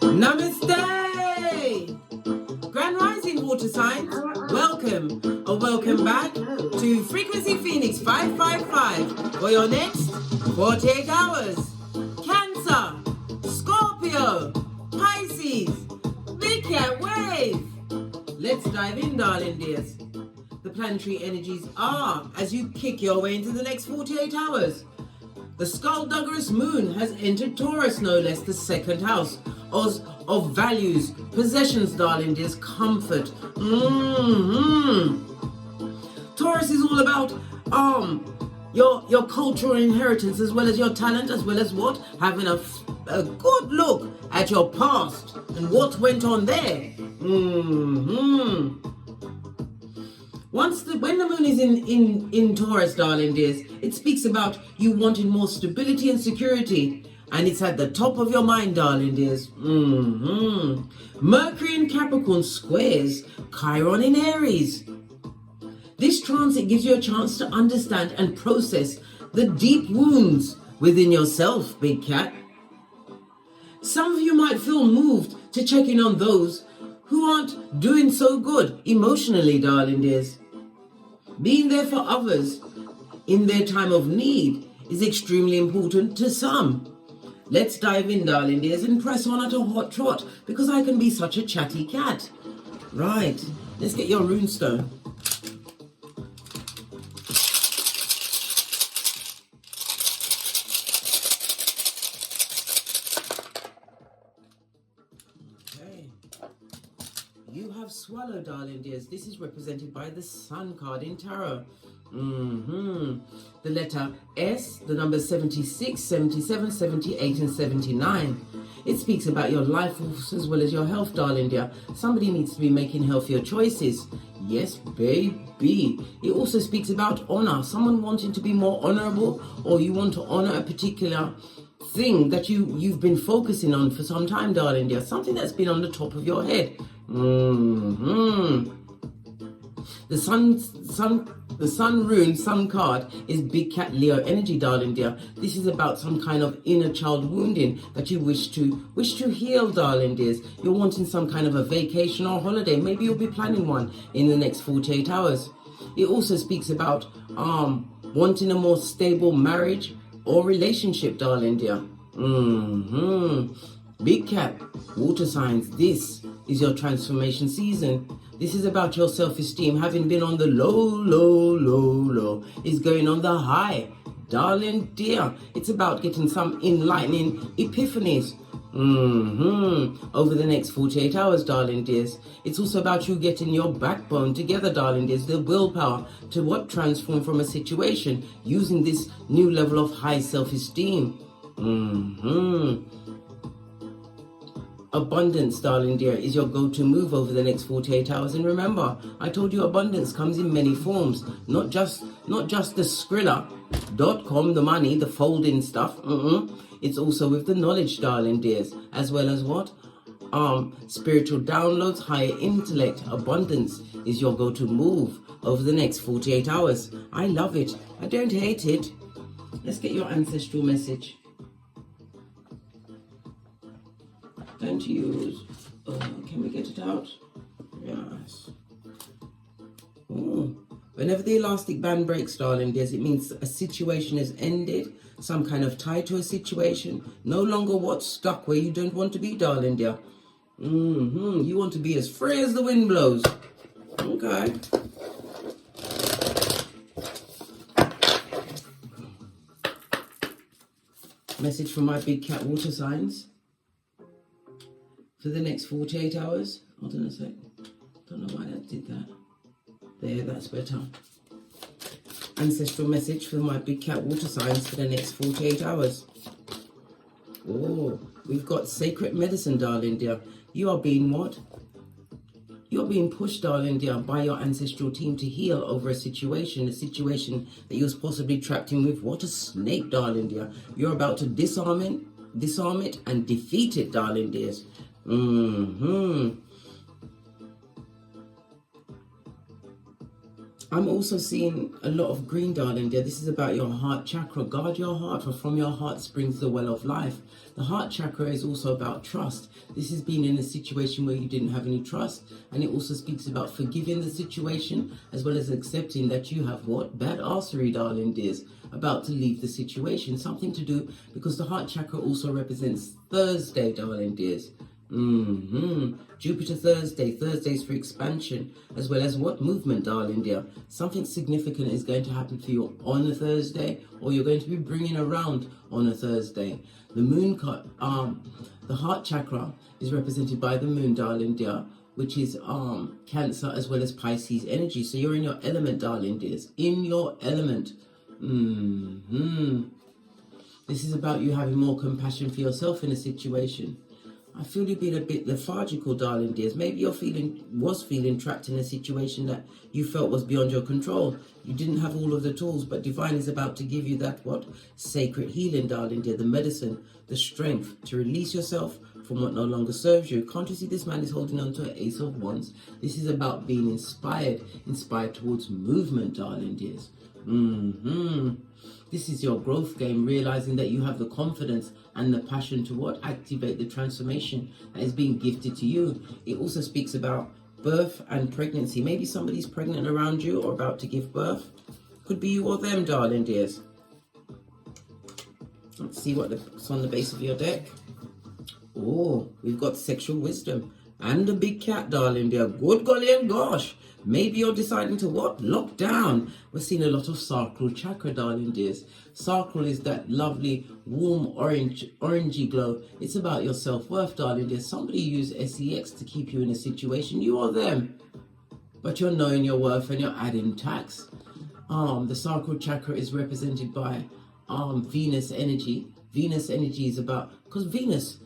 Namaste! Grand Rising Water Signs, welcome or welcome back to Frequency Phoenix 555 for your next 48 hours. Cancer, Scorpio, Pisces, Big Cat Wave. Let's dive in, darling dears. The planetary energies are as you kick your way into the next 48 hours. The Skullduggerous Moon has entered Taurus, no less, the second house of values, possessions, darling dears, comfort. Taurus is all about your cultural inheritance, as well as your talent, as well as what? Having a good look at your past and what went on there. When the moon is in Taurus, darling dears, it speaks about you wanting more stability and security. And it's at the top of your mind, darling dears. Mercury in Capricorn squares Chiron in Aries. This transit gives you a chance to understand and process the deep wounds within yourself, big cat. Some of you might feel moved to check in on those who aren't doing so good emotionally, darling dears. Being there for others in their time of need is extremely important to some. Let's dive in, darling dears, and press on at a hot trot, because I can be such a chatty cat. Right, let's get your runestone. You have swallowed, darling dears. This is represented by the Sun card in Tarot. The letter S, the numbers 76, 77, 78, and 79. It speaks about your life force as well as your health, darling dear. Somebody needs to be making healthier choices. Yes, baby. It also speaks about honor. Someone wanting to be more honorable, or you want to honor a particular thing that you've been focusing on for some time, darling dear. Something that's been on the top of your head. The sun rune, sun card, is Big Cat Leo energy, darling dear. This is about some kind of inner child wounding that you wish to heal, darling dears. You're wanting some kind of a vacation or holiday. Maybe you'll be planning one in the next 48 hours. It also speaks about wanting a more stable marriage or relationship, darling dear. Big Cat, water signs, this is your transformation season. This is about your self-esteem. Having been on the low, is going on the high. Darling dear, it's about getting some enlightening epiphanies over the next 48 hours, darling dears. It's also about you getting your backbone together, darling dears. The willpower to what? Transform from a situation using this new level of high self-esteem. Abundance, darling dear, is your go-to move over the next 48 hours. And remember, I told you abundance comes in many forms, not just the Skrilla.com, the money, the folding stuff. It's also with the knowledge, darling dears, as well as what? Spiritual downloads, higher intellect. Abundance is your go-to move over the next 48 hours. I love it. I don't hate it. Let's get your ancestral message. Don't use. Can we get it out? Yes. Whenever the elastic band breaks, darling dears, it means a situation has ended. Some kind of tie to a situation. No longer what's stuck where you don't want to be, darling dear. You want to be as free as the wind blows. Okay. Message from my big cat water signs. For the next 48 hours. Hold on a sec. Don't know why that did that. There, that's better. Ancestral message for my big cat water signs for the next 48 hours. Oh, we've got sacred medicine, darling dear. You are being what? You're being pushed, darling dear, by your ancestral team to heal over a situation that you was possibly trapped in with. What a snake, darling dear. You're about to disarm it and defeat it, darling dears. I'm also seeing a lot of green, darling dear. This is about your heart chakra. Guard your heart, for from your heart springs the well of life. The heart chakra is also about trust. This has been in a situation where you didn't have any trust, and it also speaks about forgiving the situation as well as accepting that you have what? Bad arsery, darling dears, about to leave the situation. Something to do, because the heart chakra also represents Thursday, darling dears. Jupiter Thursday. Thursdays for expansion, as well as what? Movement, darling dear. Something significant is going to happen for you on a Thursday, or you're going to be bringing around on a Thursday. The moon, the heart chakra is represented by the moon, darling dear, which is Cancer as well as Pisces energy. So you're in your element, darling dears. In your element. This is about you having more compassion for yourself in a situation. I feel you've been a bit lethargical, darling dears. Maybe you're feeling trapped in a situation that you felt was beyond your control. You didn't have all of the tools, but Divine is about to give you that what? Sacred healing, darling dear. The medicine, the strength to release yourself from what no longer serves you. Can't you see this man is holding on to an Ace of Wands? This is about being inspired towards movement, darling dears. This is your growth game, realizing that you have the confidence and the passion to what? Activate the transformation that is being gifted to you. It also speaks about birth and pregnancy. Maybe somebody's pregnant around you or about to give birth. Could be you or them, darling dears. Let's see what's on the base of your deck. Oh, we've got sexual wisdom and a big cat, darling dear. Good golly and gosh. Maybe you're deciding to what? Lock down. We're seeing a lot of sacral chakra, darling dears. Sacral is that lovely, warm, orangey glow. It's about your self-worth, darling dears. Somebody used SEX to keep you in a situation, you or them. But you're knowing your worth and you're adding tax. The sacral chakra is represented by Venus energy. Venus energy is about, because Venus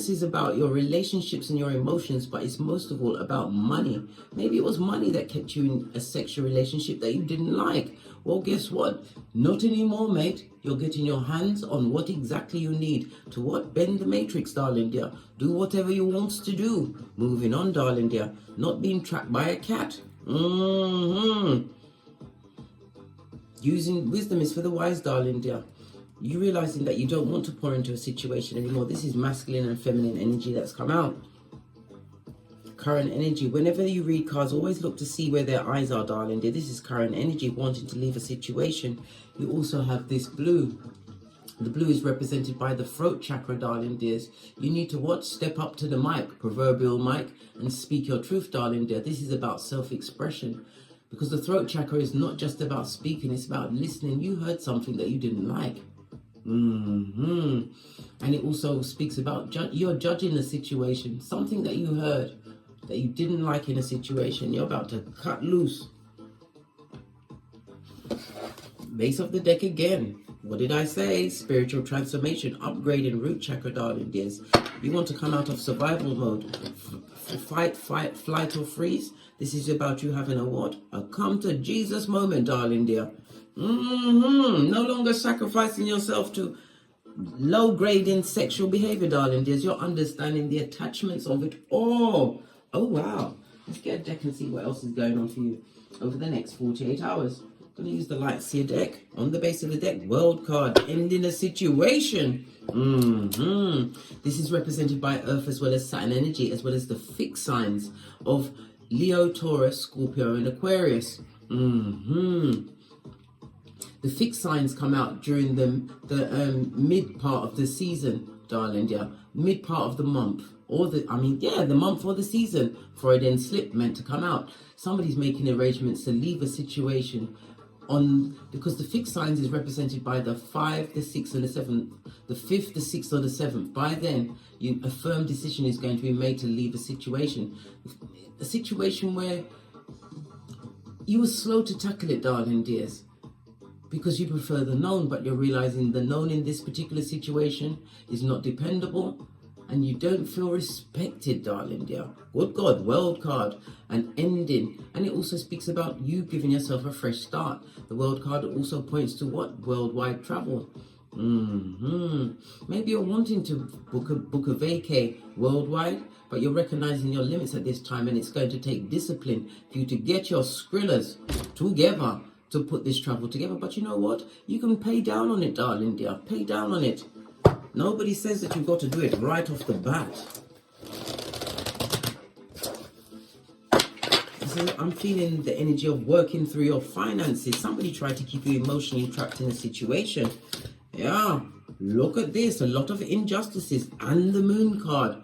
is about your relationships and your emotions, but it's most of all about money. Maybe it was money that kept you in a sexual relationship that you didn't like. Well, guess what? Not anymore, mate. You're getting your hands on what exactly you need to what? Bend the matrix, darling dear. Do whatever you want to do. Moving on, darling dear. Not being trapped by a cat. Using wisdom is for the wise, darling dear. You realizing that you don't want to pour into a situation anymore. This is masculine and feminine energy that's come out. Current energy. Whenever you read cards, always look to see where their eyes are, darling dear. This is current energy, wanting to leave a situation. You also have this blue. The blue is represented by the throat chakra, darling dears. You need to what? Step up to the mic, proverbial mic, and speak your truth, darling dear. This is about self-expression. Because the throat chakra is not just about speaking, it's about listening. You heard something that you didn't like. And it also speaks about you're judging the situation, something that you heard that you didn't like in a situation. You're about to cut loose. Base of the deck again. What did I say? Spiritual transformation, upgrading root chakra, darling dears. You want to come out of survival mode, fight, flight, or freeze. This is about you having a what? A come to Jesus moment, darling dear. No longer sacrificing yourself to low grading sexual behavior, darling dears. You're understanding the attachments of it all. Oh wow. Let's get a deck and see what else is going on for you over the next 48 hours. I'm going to use the light seer deck. On the base of the deck, world card, ending a situation. This is represented by Earth as well as Saturn energy, as well as the fixed signs of Leo, Taurus, Scorpio, and Aquarius. The fixed signs come out during the mid part of the season, darling dear. Mid part of the month. Or the month or the season. Freudian slip meant to come out. Somebody's making arrangements to leave a situation because the fixed signs is represented by the 5, the 6, and the 7th. The 5th, the 6th, or the 7th. By then, a firm decision is going to be made to leave a situation. A situation where you were slow to tackle it, darling dears. Because you prefer the known, but you're realizing the known in this particular situation is not dependable, and you don't feel respected, darling dear. Good God, world card, an ending. And it also speaks about you giving yourself a fresh start. The world card also points to what? Worldwide travel. Maybe you're wanting to book a vacay worldwide, But you're recognizing your limits at this time, and it's going to take discipline for you to get your skrillers together to put this travel together. But you know what? You can pay down on it, darling dear. Pay down on it. Nobody says that you've got to do it right off the bat. So I'm feeling the energy of working through your finances. Somebody tried to keep you emotionally trapped in a situation. Yeah, look at this. A lot of injustices. And the moon card.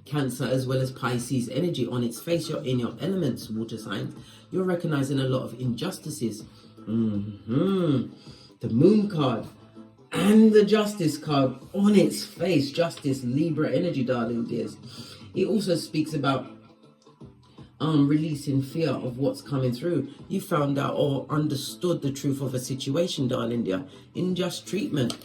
Cancer as well as Pisces energy on its face. You're in your elements, water signs. You're recognizing a lot of injustices. The moon card and the justice card on its face. Justice, Libra energy, darling dears. It also speaks about releasing fear of what's coming through. You found out or understood the truth of a situation, darling dear. Unjust treatment.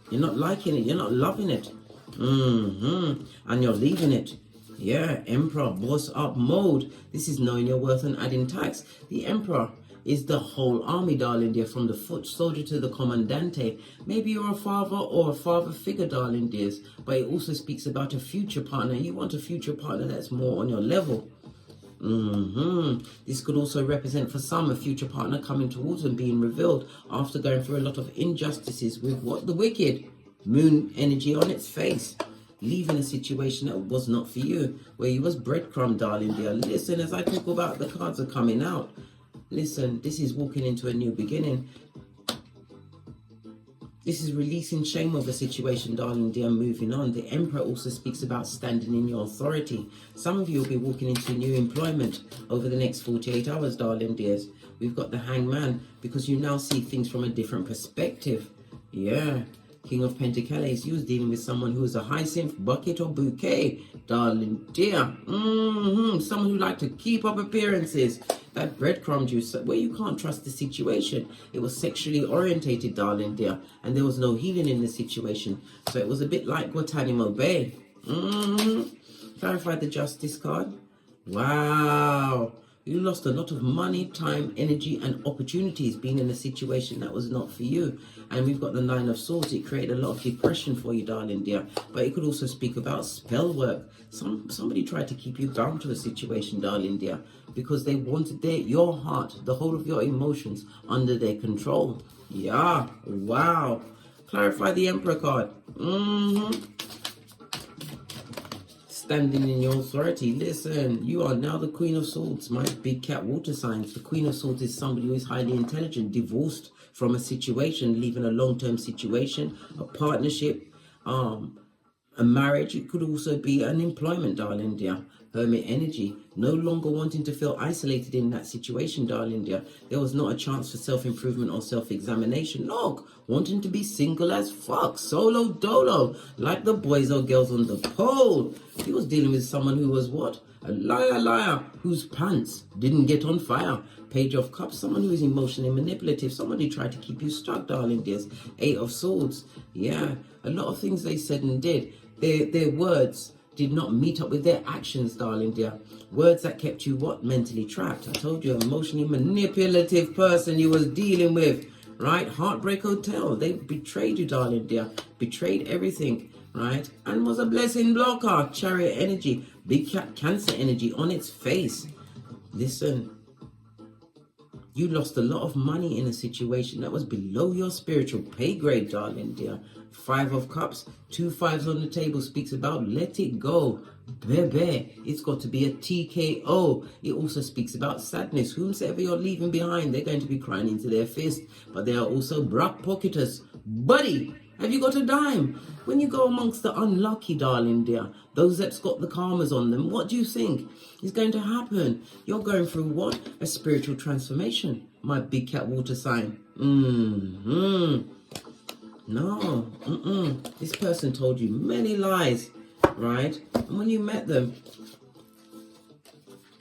You're not liking it. You're not loving it. And you're leaving it. Yeah, Emperor, boss up mode. This is knowing your worth and adding tax. The Emperor is the whole army, darling dear, from the foot soldier to the commandante. Maybe you're a father or a father figure, darling dears, but it also speaks about a future partner. You want a future partner that's more on your level. This could also represent for some a future partner coming towards and being revealed after going through a lot of injustices with what? The wicked. Moon energy on its face. Leaving a situation that was not for you, where you was breadcrumb, darling dear. Listen, as I talk about the cards are coming out. Listen, this is walking into a new beginning. This is releasing shame of a situation, darling dear, moving on. The Emperor also speaks about standing in your authority. Some of you will be walking into new employment over the next 48 hours, darling dears. We've got the Hangman, because you now see things from a different perspective. Yeah. King of Pentacles, you was dealing with someone who was a hyacinth, bucket or bouquet, darling dear. Someone who liked to keep up appearances. That breadcrumb juice, where you can't trust the situation. It was sexually orientated, darling dear, and there was no healing in the situation. So it was a bit like Guantanamo Bay. Clarify the Justice card. Wow. You lost a lot of money, time, energy, and opportunities being in a situation that was not for you. And we've got the Nine of Swords. It created a lot of depression for you, darling dear. But it could also speak about spell work. Somebody tried to keep you down to a situation, darling dear, because they wanted your heart, the whole of your emotions, under their control. Yeah, wow. Clarify the Emperor card. Standing in your authority. Listen, you are now the Queen of Swords, my big cat water signs. The Queen of Swords is somebody who is highly intelligent, divorced from a situation, leaving a long-term situation, a partnership, a marriage. It could also be an employment, darling dear. Hermit energy, no longer wanting to feel isolated in that situation, darling dear. There was not a chance for self-improvement or self-examination. Look, wanting to be single as fuck, solo dolo, like the boys or girls on the pole. He was dealing with someone who was what? A liar, whose pants didn't get on fire. Page of Cups, someone who is emotionally manipulative, somebody tried to keep you stuck, darling dears. Eight of Swords, yeah, a lot of things they said and did. Their words did not meet up with their actions, darling dear. Words that kept you what? Mentally trapped. I told you, emotionally manipulative person you was dealing with, right? Heartbreak Hotel, they betrayed you, darling dear. Betrayed everything, right? And was a blessing blocker. Chariot energy, big cat Cancer energy on its face. Listen, you lost a lot of money in a situation that was below your spiritual pay grade, darling dear. Five of Cups, 2 5s on the table speaks about let it go. Bebe, it's got to be a TKO. It also speaks about sadness. Whomsoever you're leaving behind, they're going to be crying into their fist. But they are also Brock Pocketers. Buddy, have you got a dime? When you go amongst the unlucky, darling dear, those that's got the karmas on them, what do you think is going to happen? You're going through what? A spiritual transformation, my big cat water sign. No, this person told you many lies, right? And when you met them,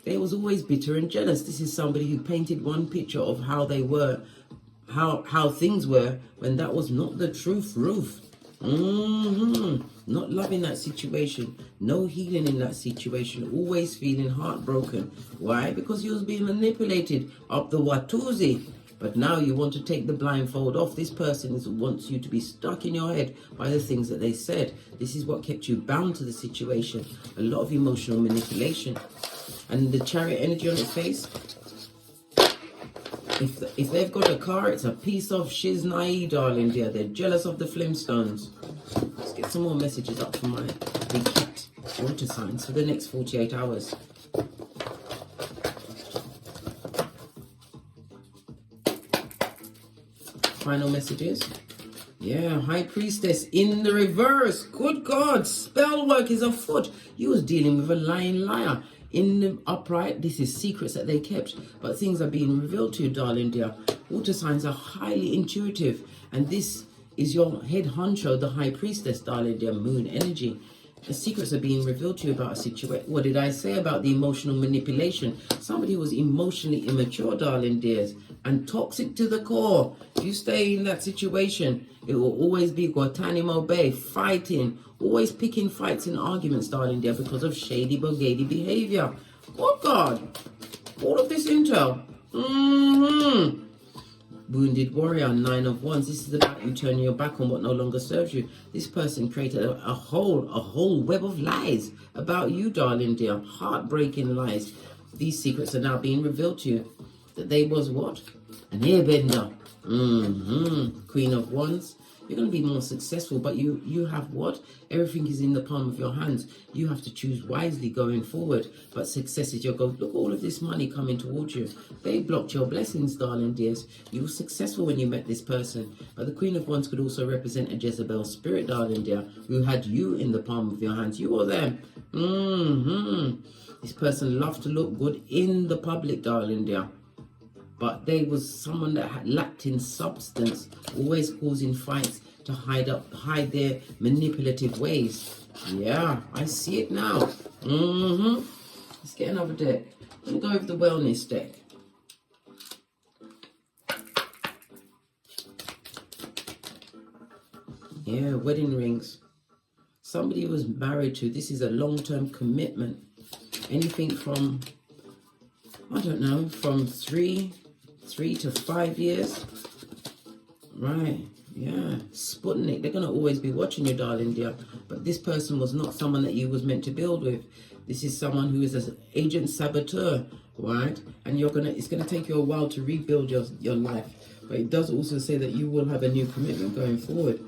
they was always bitter and jealous. This is somebody who painted one picture of how they were, how things were, when that was not the truth, Ruth. Not loving that situation, no healing in that situation, always feeling heartbroken. Why? Because you was being manipulated up the Watusi. But now you want to take the blindfold off. This person wants you to be stuck in your head by the things that they said. This is what kept you bound to the situation. A lot of emotional manipulation. And the Chariot energy on its face, if they've got a car, it's a piece of shiznai, darling dear. They're jealous of the Flintstones. Let's get some more messages up for my big cat water signs for the next 48 hours. Final messages. Yeah, High Priestess in the reverse. Good God, spell work is afoot. You was dealing with a lying liar. In the upright, this is secrets that they kept, but things are being revealed to you, darling dear. Water signs are highly intuitive, and this is your head honcho, the High Priestess, darling dear, moon energy. The secrets are being revealed to you about a situation. What did I say about the emotional manipulation? Somebody who was emotionally immature, darling dears, and toxic to the core. If you stay in that situation, it will always be Guantanamo Bay, fighting, always picking fights and arguments, darling dear, because of shady, bogady behavior. Oh God, all of this intel. Wounded warrior, 9 of wands. This is about you turning your back on what no longer serves you. This person created a whole web of lies about you, darling dear. Heartbreaking lies. These secrets are now being revealed to you. That they was what? An airbender. Queen of wands. You're going to be more successful, but you have what? Everything is in the palm of your hands. You have to choose wisely going forward. But success is your goal. Look, all of this money coming towards you. They blocked your blessings, darling dears. You were successful when you met this person. But the Queen of Wands could also represent a Jezebel Spirit, darling dear, who had you in the palm of your hands. You or them. This person loved to look good in the public, darling dear. But they was someone that had lacked in substance, always causing fights to hide their manipulative ways. Yeah, I see it now. Let's get another deck. I'm going to go with the wellness deck. Yeah, wedding rings. Somebody was married to, this is a long-term commitment. Anything from, I don't know, from 3 to 5 years. Right, yeah. Sputnik, they're going to always be watching you, darling dear. But this person was not someone that you was meant to build with. This is someone who is an agent saboteur, right? And it's going to take you a while to rebuild your life. But it does also say that you will have a new commitment going forward.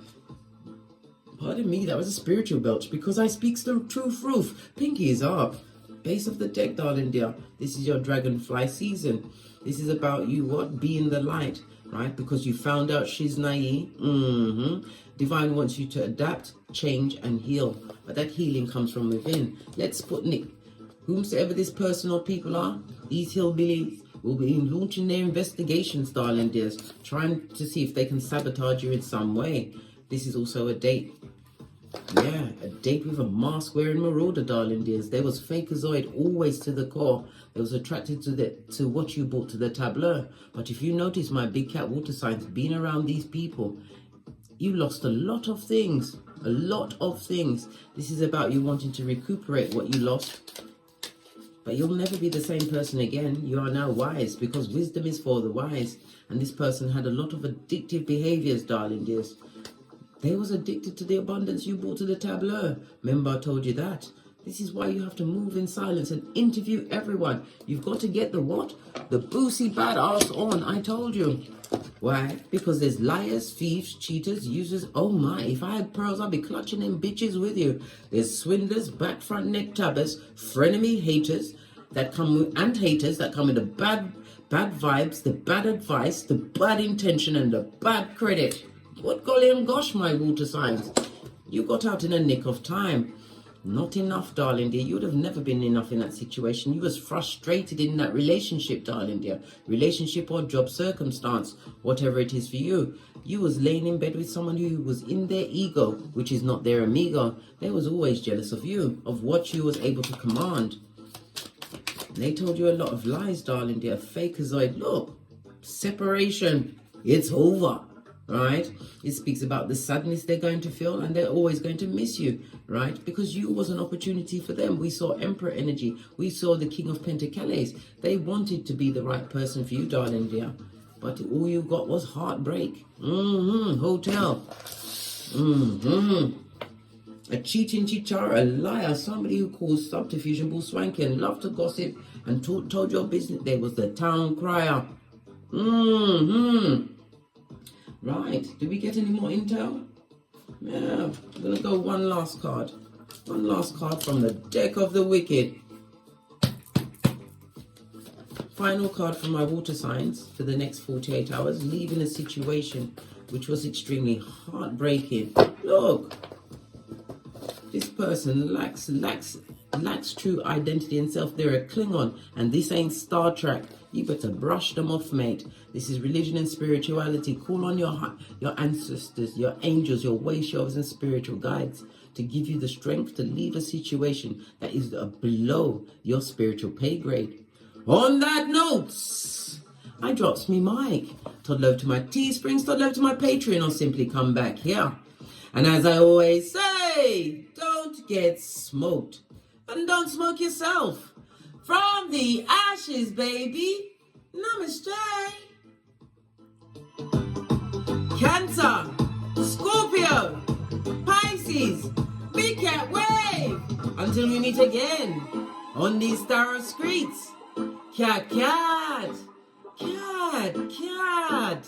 Pardon me, that was a spiritual belch because I speak the truth. Pinky is up. Base of the deck, darling dear. This is your dragonfly season. This is about you, what? Being the light, right? Because you found out she's naive. Divine wants you to adapt, change, and heal. But that healing comes from within. Let's Sputnik. Whomsoever this person or people are, these hillbillies will be launching their investigations, darling dears, trying to see if they can sabotage you in some way. This is also a date. Yeah, a date with a mask wearing marauder, darling dears. There was fakeazoid always to the core. They was attracted to what you brought to the tableau. But if you notice my big cat water signs, being around these people, you lost a lot of things. A lot of things. This is about you wanting to recuperate what you lost. But you'll never be the same person again. You are now wise because wisdom is for the wise. And this person had a lot of addictive behaviors, darling dears. They was addicted to the abundance you brought to the tableau. Remember I told you that. This is why you have to move in silence and interview everyone. You've got to get the what? The boozy badass on, I told you. Why? Because there's liars, thieves, cheaters, users. Oh my, if I had pearls, I'd be clutching them bitches with you. There's swindlers, back front neck tabbers, frenemy haters that come with, and haters that come with the bad vibes, the bad advice, the bad intention, and the bad credit. What golly and gosh, my water signs. You got out in a nick of time. Not enough, darling dear. You would have never been enough in that situation. You was frustrated in that relationship, darling dear. Relationship or job circumstance, whatever it is for you. You was laying in bed with someone who was in their ego, which is not their amigo. They was always jealous of you, of what you was able to command. They told you a lot of lies, darling dear. Fakeazoid. Look, separation. It's over. Right? It speaks about the sadness they're going to feel, and they're always going to miss you, right? Because you was an opportunity for them. We saw Emperor energy. We saw the King of Pentacles. They wanted to be the right person for you, darling dear. but all you got was heartbreak. Hotel. A cheating chichara, a liar, somebody who caused subterfuge and bull swanky and loved to gossip and told your business. There was the town crier. Right, did we get any more intel? Yeah, I'm gonna go one last card. One last card from the deck of the wicked. Final card from my water signs for the next 48 hours, leaving a situation which was extremely heartbreaking. Look, this person lacks true identity and self. They're a Klingon, and this ain't Star Trek. You better brush them off, mate. This is religion and spirituality. Call on your ancestors, your angels, your way showers and spiritual guides to give you the strength to leave a situation that is below your spiritual pay grade. On that note, I drops me mic. Toddle over to my Teesprings, toddle over to my Patreon, or simply come back here. And as I always say, don't get smoked. And don't smoke yourself. From the ashes, baby. Namaste. Cancer, Scorpio, Pisces, Big Cat Wave. Until we meet again on these tarot streets. Cat, cat, cat, cat.